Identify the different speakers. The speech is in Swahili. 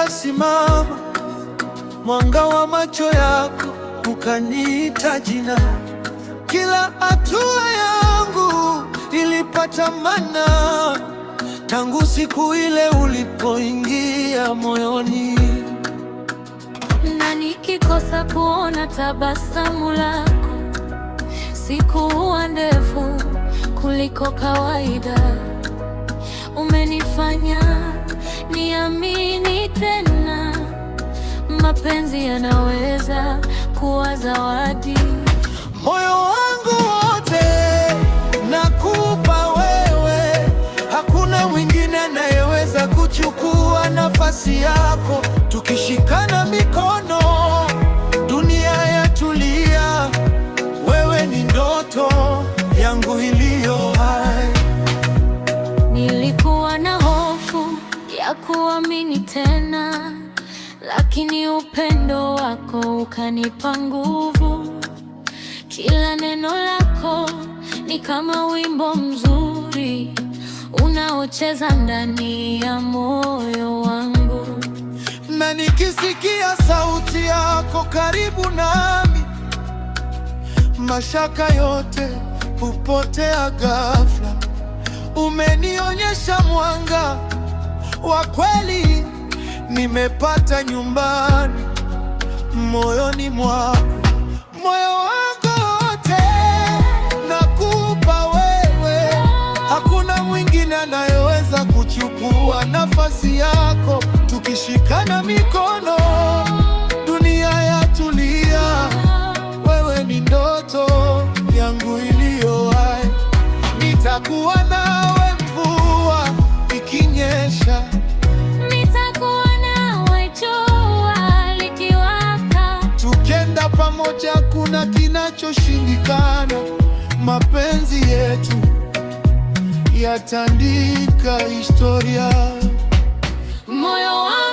Speaker 1: nikasimama, mwanga wa macho yako ukaniita jina. Kila hatua yangu ilipata maana, tangu siku ile ulipoingia moyoni.
Speaker 2: Na nikikosa kuona tabasamu lako, siku huwa ndefu kuliko kawaida. Umenifanya niamini tena, mapenzi yanaweza kuwa zawadi.
Speaker 1: Moyo wangu wote nakupa wewe, hakuna mwingine anayeweza kuchukua nafasi yako. Tukishikana mikono, dunia yatulia. Wewe ni ndoto yangu iliyo hai.
Speaker 2: Nilikuwa na hofu ya kuamini tena, lakini upendo wako ukanipa nguvu. Kila neno lako ni kama wimbo mzuri unaocheza ndani ya moyo wangu.
Speaker 1: Na nikisikia sauti yako karibu nami, mashaka yote hupotea ghafla. Umenionyesha mwanga wa kweli, nimepata nyumbani moyoni mwako. Moyo wangu wote nakupa wewe, hakuna mwingine anayeweza kuchukua nafasi yako. Tukishikana mikono, dunia yatulia. Wewe ni ndoto yangu iliyo hai. Nitakuwa nawe mvua ikinyesha,
Speaker 2: nitakuwa nawe jua likiwaka.
Speaker 1: Tukenda pamoja kuna kinachoshindikana. Mapenzi yetu yataandika historia.
Speaker 2: Moyo wangu